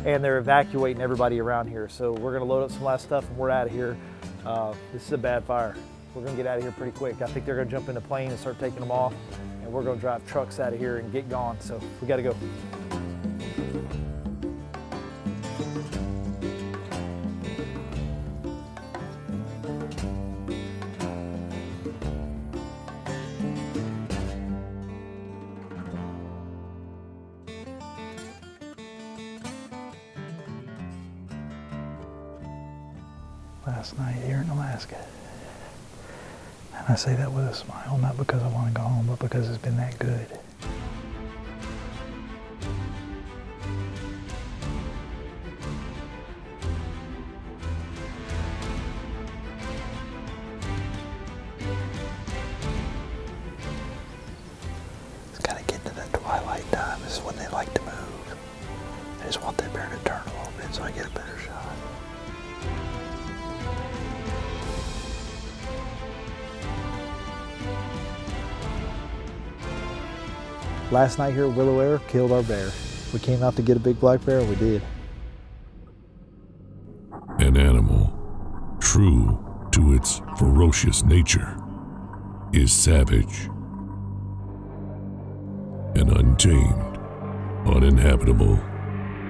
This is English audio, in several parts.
and they're evacuating everybody around here. So we're gonna load up some last stuff and we're out of here. This is a bad fire. We're gonna get out of here pretty quick. I think they're gonna jump in the plane and start taking them off, and we're gonna drive trucks out of here and get gone. So we gotta go. Last night here in Alaska. And I say that with a smile, not because I want to go home, but because it's been that good. It's kind of getting to that twilight time. This is when they like to move. I just want that bear to turn a little bit so I get a better shot. Last night here at Willow Air, killed our bear. We came out to get a big black bear, and we did. An animal, true to its ferocious nature, is savage. An untamed, uninhabitable,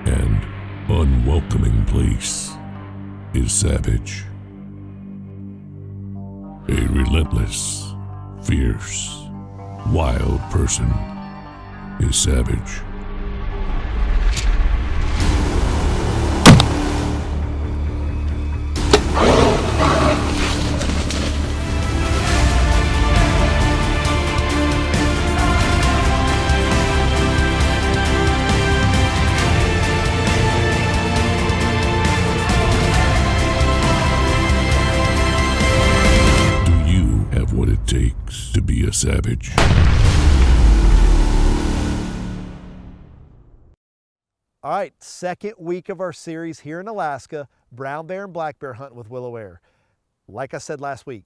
and unwelcoming place is savage. A relentless, fierce, wild person is savage. Do you have what it takes to be a savage? All right, second week of our series here in Alaska, brown bear and black bear hunting with Willow Air. Like I said last week,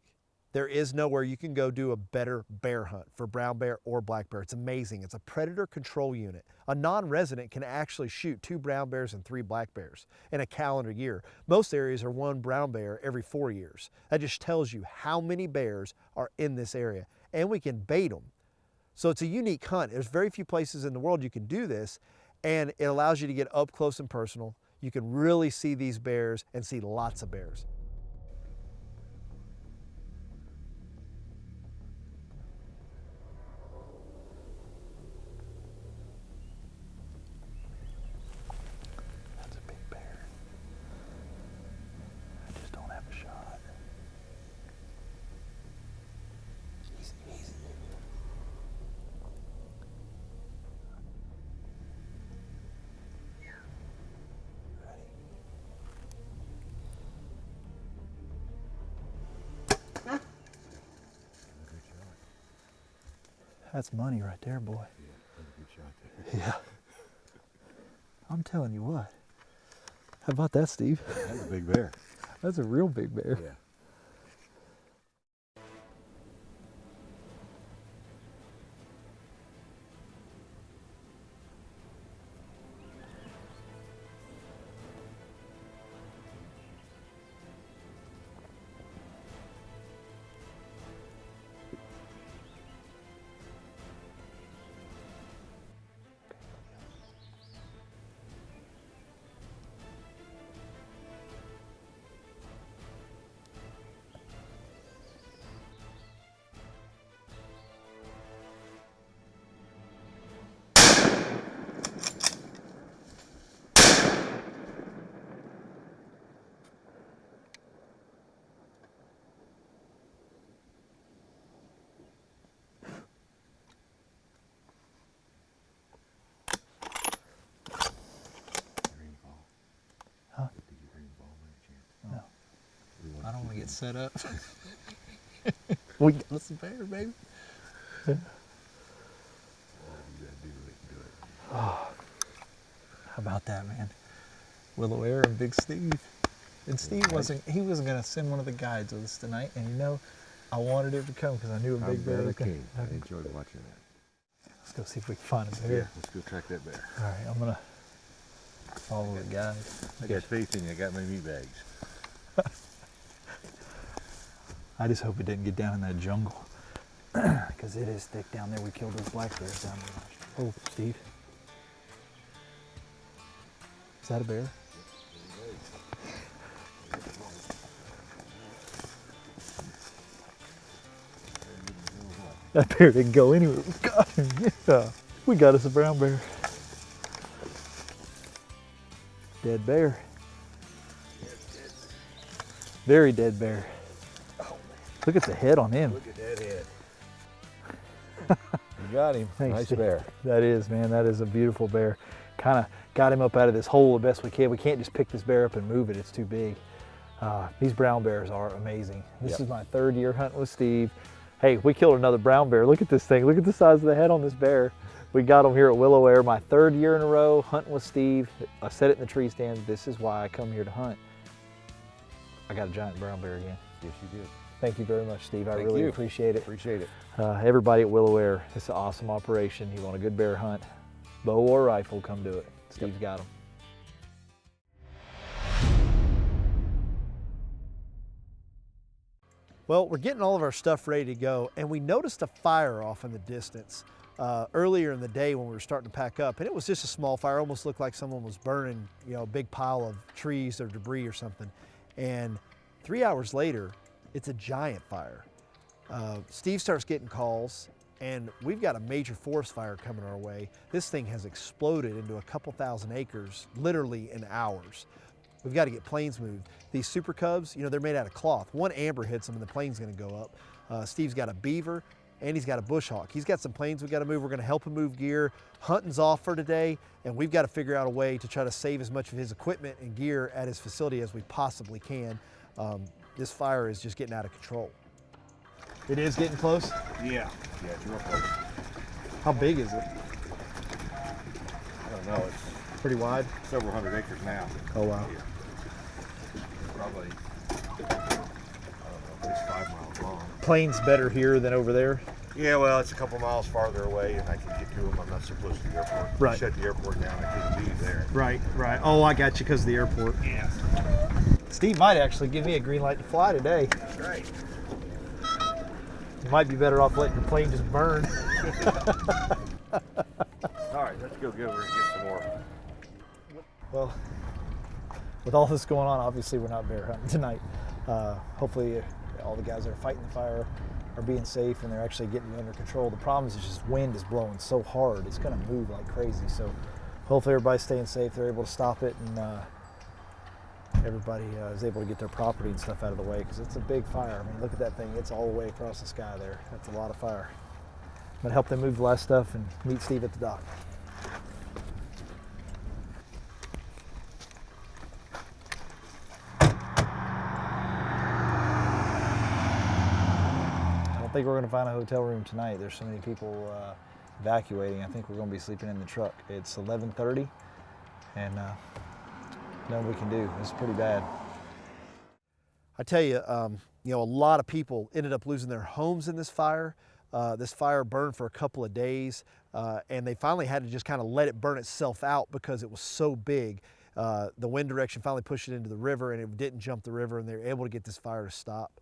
there is nowhere you can go do a better bear hunt for brown bear or black bear. It's amazing. It's a predator control unit. A non-resident can actually shoot 2 brown bears and 3 black bears in a calendar year. Most areas are 1 brown bear every 4 years. That just tells you how many bears are in this area, and we can bait them. So it's a unique hunt. There's very few places in the world you can do this, and it allows you to get up close and personal. You can really see these bears and see lots of bears. That's a big bear. I just don't have a shot. Easy, easy. That's money right there, boy. Yeah, that's a good shot there. Yeah. I'm telling you what. How about that, Steve? That's a big bear. That's a real big bear. Yeah. I don't want to get set up. We Let's the bear, baby. You gotta do it. How about that, man? Willow Air and Big Steve. And Steve wasn't gonna send one of the guides with us tonight, and you know, I wanted him to come because I knew a big bear was coming. I enjoyed watching that. Let's go see if we can find a bear. Yeah, let's go track that bear. All right, I'm gonna Follow the guys. I got faith in you. I got my meat bags. I just hope it didn't get down in that jungle. Because it is thick down there. We killed those black bears down there. Oh, Steve. Is that a bear? That bear didn't go anywhere. We got him. Yeah. We got us a brown bear. Dead bear. Very dead bear. Look at the head on him. Look at that head. You got him. Thanks, Nice Steve. bear. That is, man. That is a beautiful bear. Kind of got him up out of this hole the best we can. We can't just pick this bear up and move it. It's too big. These brown bears are amazing. This is my 3rd year hunting with Steve. Hey, we killed another brown bear. Look at this thing. Look at the size of the head on this bear. We got him here at Willow Air. My 3rd year in a row hunting with Steve. I said it in the tree stand. This is why I come here to hunt. I got a giant brown bear again. Yes, you did. Thank you very much, Steve. I Thank really you. appreciate it. Appreciate it. Everybody at Willow Air, it's an awesome operation. You want a good bear hunt, bow or rifle, come do it. Steve's got them. Well, we're getting all of our stuff ready to go, and we noticed a fire off in the distance earlier in the day when we were starting to pack up, and it was just a small fire. Almost looked like someone was burning, you know, a big pile of trees or debris or something. And 3 hours later, it's a giant fire. Steve starts getting calls, and we've got a major forest fire coming our way. This thing has exploded into a couple thousand acres, literally in hours. We've got to get planes moved. These Super Cubs, you know, they're made out of cloth. One amber hits them and the plane's gonna go up. Steve's got a beaver and he's got a bush hawk. He's got some planes we've got to move. We're gonna help him move gear. Hunting's off for today, and we've got to figure out a way to try to save as much of his equipment and gear at his facility as we possibly can. This fire is just getting out of control. It is getting close? Yeah. Yeah, it's real close. How big is it? I don't know. It's Pretty wide? several hundred acres now. Oh, wow. Yeah. Probably, I don't know, at least 5 miles long. Plane's better here than over there? Yeah, well, it's a couple miles farther away, and I can get to them. I'm not so close to the airport. Right. They shut the airport down. I couldn't be there. Right, right. Oh, I got you because of the airport. Yeah. Steve might actually give me a green light to fly today. That's right. You might be better off letting your plane just burn. All right, let's go get over and get some more. Well, with all this going on, obviously we're not bear hunting tonight. Hopefully all the guys that are fighting the fire are being safe and they're actually getting it under control. The problem is just wind is blowing so hard, it's gonna move like crazy. So hopefully everybody's staying safe, they're able to stop it, and everybody is able to get their property and stuff out of the way, because it's a big fire. I mean, look at that thing, it's all the way across the sky there. That's a lot of fire. I'm gonna help them move the last stuff and meet Steve at the dock. I think we're going to find a hotel room tonight. There's so many people evacuating. I think we're going to be sleeping in the truck. It's 11:30, and nothing we can do. It's pretty bad. I tell you, you know, a lot of people ended up losing their homes in this fire. This fire burned for a couple of days, and they finally had to just kind of let it burn itself out because it was so big. The wind direction finally pushed it into the river, and it didn't jump the river, and they were able to get this fire to stop.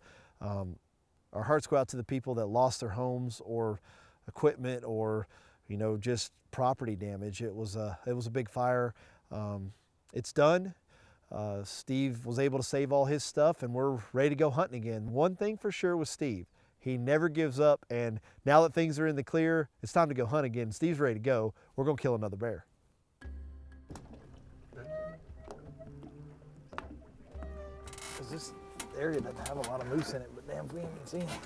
Our hearts go out to the people that lost their homes or equipment or, you know, just property damage. It was a big fire. It's done. Steve was able to save all his stuff, and we're ready to go hunting again. One thing for sure with Steve, he never gives up, and now that things are in the clear, it's time to go hunt again. Steve's ready to go. We're gonna kill another bear. Because this area doesn't have a lot of moose in it, but damn, we haven't seen them.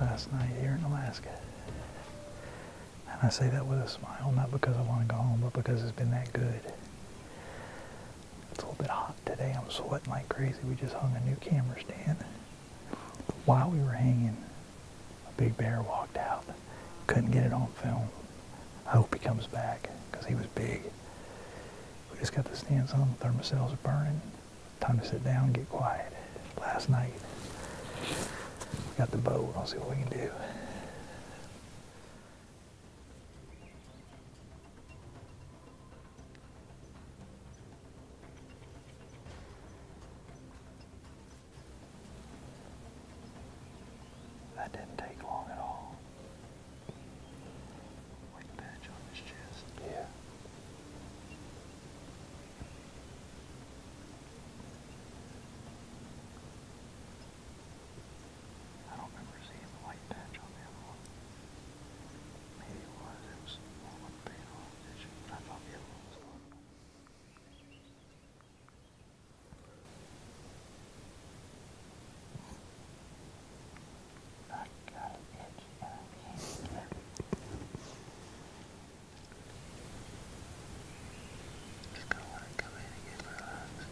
Last night here in Alaska. And I say that with a smile, not because I want to go home, but because it's been that good. It's a little bit hot today. I'm sweating like crazy. We just hung a new camera stand. While we were hanging, a big bear walked out. Couldn't get it on film. I hope he comes back because he was big. just got the stands on, the thermocells are burning. Time to sit down and get quiet. Last night, we got the bow, we're gonna see what we can do. That didn't take long at all. White patch on his chest. Yeah. I don't remember seeing the white patch on the other one. Maybe it was. It was one big on it. I thought the other one was on. I got an itch and I can't get it. Just gotta let it come in and get relaxed.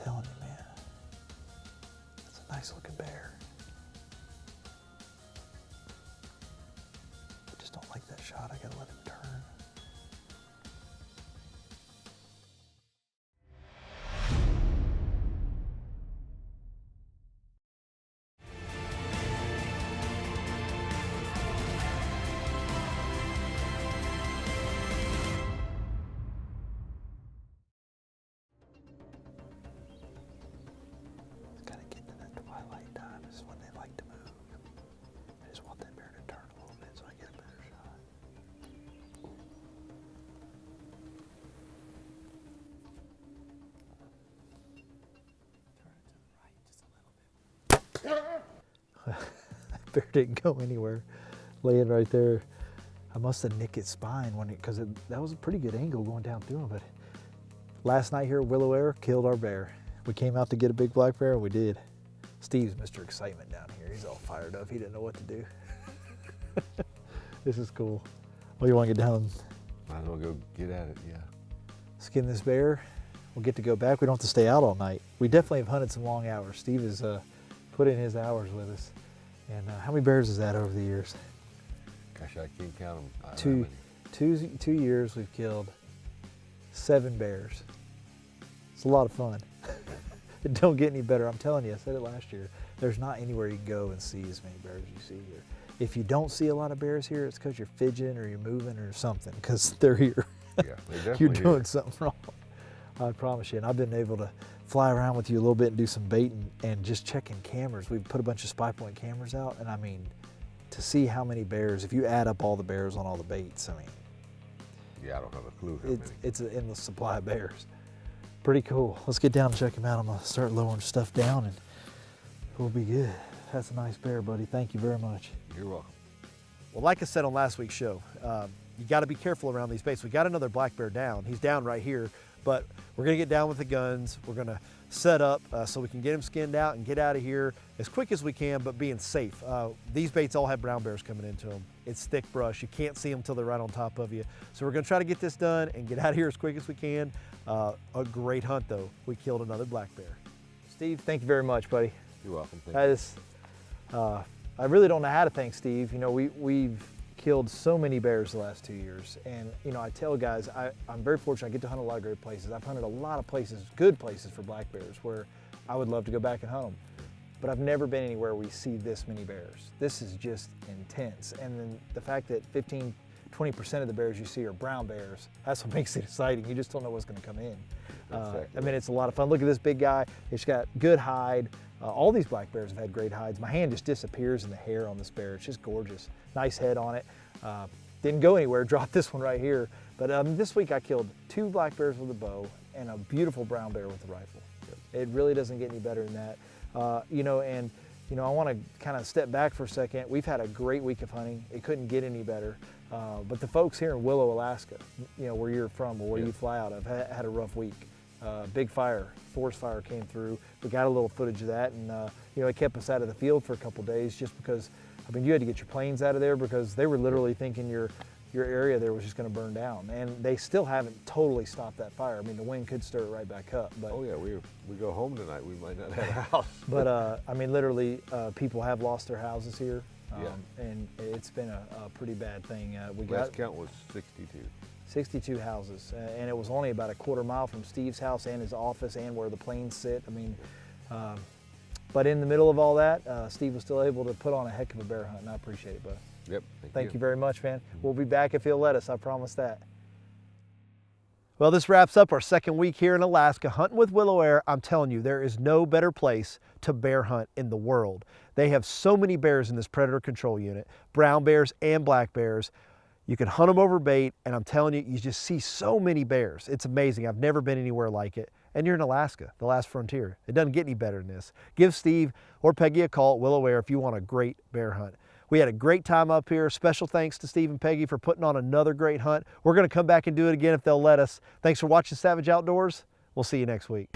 Telling you, man, it's a nice looking bear. I just don't like that shot. I gotta let him turn. It's kind of getting to that twilight time. This is when they like to move. I just want that bear to turn a little bit so I get a better shot. That bear didn't go anywhere. Laying right there. I must have nicked its spine when because that was a pretty good angle going down through him. But last night here at Willow Air, killed our bear. We came out to get a big black bear, and we did. Steve's Mr. Excitement down here. He's all fired up. He didn't know what to do. This is cool. Well, you want to get down and Might as well go get at it, yeah. skin this bear? We'll get to go back. We don't have to stay out all night. We definitely have hunted some long hours. Steve has put in his hours with us. And how many bears is that over the years? Gosh, I can't count them. I don't know how many. 2 years we've killed 7 bears. It's a lot of fun. It don't get any better. I'm telling you, I said it last year. There's not anywhere you can go and see as many bears as you see here. If you don't see a lot of bears here, it's because you're fidgeting or you're moving or something, because they're here. Yeah, they're definitely You're doing here. something wrong. I promise you. And I've been able to fly around with you a little bit and do some baiting and just checking cameras. We've put a bunch of spy point cameras out, and I mean, to see how many bears, if you add up all the bears on all the baits, I mean, Yeah, I don't have a clue how many. it's an endless supply of bears. Pretty cool. Let's get down and check them out. I'm gonna start lowering stuff down and we'll be good. That's a nice bear, buddy. Thank you very much. You're welcome. Well, like I said on last week's show, you got to be careful around these baits. We got another black bear down. He's down right here, but we're going to get down with the guns. We're going to set up so we can get him skinned out and get out of here as quick as we can, but being safe. These baits all have brown bears coming into them. It's thick brush. You can't see them until they're right on top of you. So we're going to try to get this done and get out of here as quick as we can. A great hunt, though. We killed another black bear. Steve, thank you very much, buddy. You're welcome. Thank you. I really don't know how to thank Steve. You know, we've killed so many bears the last 2 years. And, you know, I tell guys, I'm very fortunate. I get to hunt a lot of great places. I've hunted a lot of places, good places for black bears where I would love to go back and hunt them. But I've never been anywhere where we see this many bears. This is just intense. And then the fact that 15, 20% of the bears you see are brown bears. That's what makes it exciting. You just don't know what's going to come in. I mean, it's a lot of fun. Look at this big guy. It's got good hide. All these black bears have had great hides. My hand just disappears in the hair on this bear. It's just gorgeous. Nice head on it. Didn't go anywhere. Dropped this one right here. But this week I killed 2 black bears with a bow and a beautiful brown bear with a rifle. It really doesn't get any better than that. You know, I want to kind of step back for a second. We've had a great week of hunting. It couldn't get any better. But the folks here in Willow, Alaska, you know, where you're from or where you fly out of, had a rough week. Big fire, forest fire came through. We got a little footage of that, and you know, it kept us out of the field for a couple days just because, I mean, you had to get your planes out of there because they were literally thinking your area there was just going to burn down, and they still haven't totally stopped that fire. I mean, the wind could stir it right back up. But oh yeah, we go home tonight, we might not have a house. But I mean, literally, people have lost their houses here, and it's been a pretty bad thing. Last count was 62 houses, and it was only about a quarter mile from Steve's house and his office and where the planes sit. I mean, but in the middle of all that, Steve was still able to put on a heck of a bear hunt, and I appreciate it, bud. Yep. Thank you very much, man. We'll be back if he'll let us, I promise that. Well, this wraps up our second week here in Alaska hunting with Willow Air. I'm telling you, there is no better place to bear hunt in the world. They have so many bears in this predator control unit, brown bears and black bears. You can hunt them over bait, and I'm telling you, you just see so many bears. It's amazing. I've never been anywhere like it. And you're in Alaska, the last frontier. It doesn't get any better than this. Give Steve or Peggy a call at Willow Air if you want a great bear hunt. We had a great time up here. Special thanks to Steve and Peggy for putting on another great hunt. We're going to come back and do it again if they'll let us. Thanks for watching Savage Outdoors. We'll see you next week.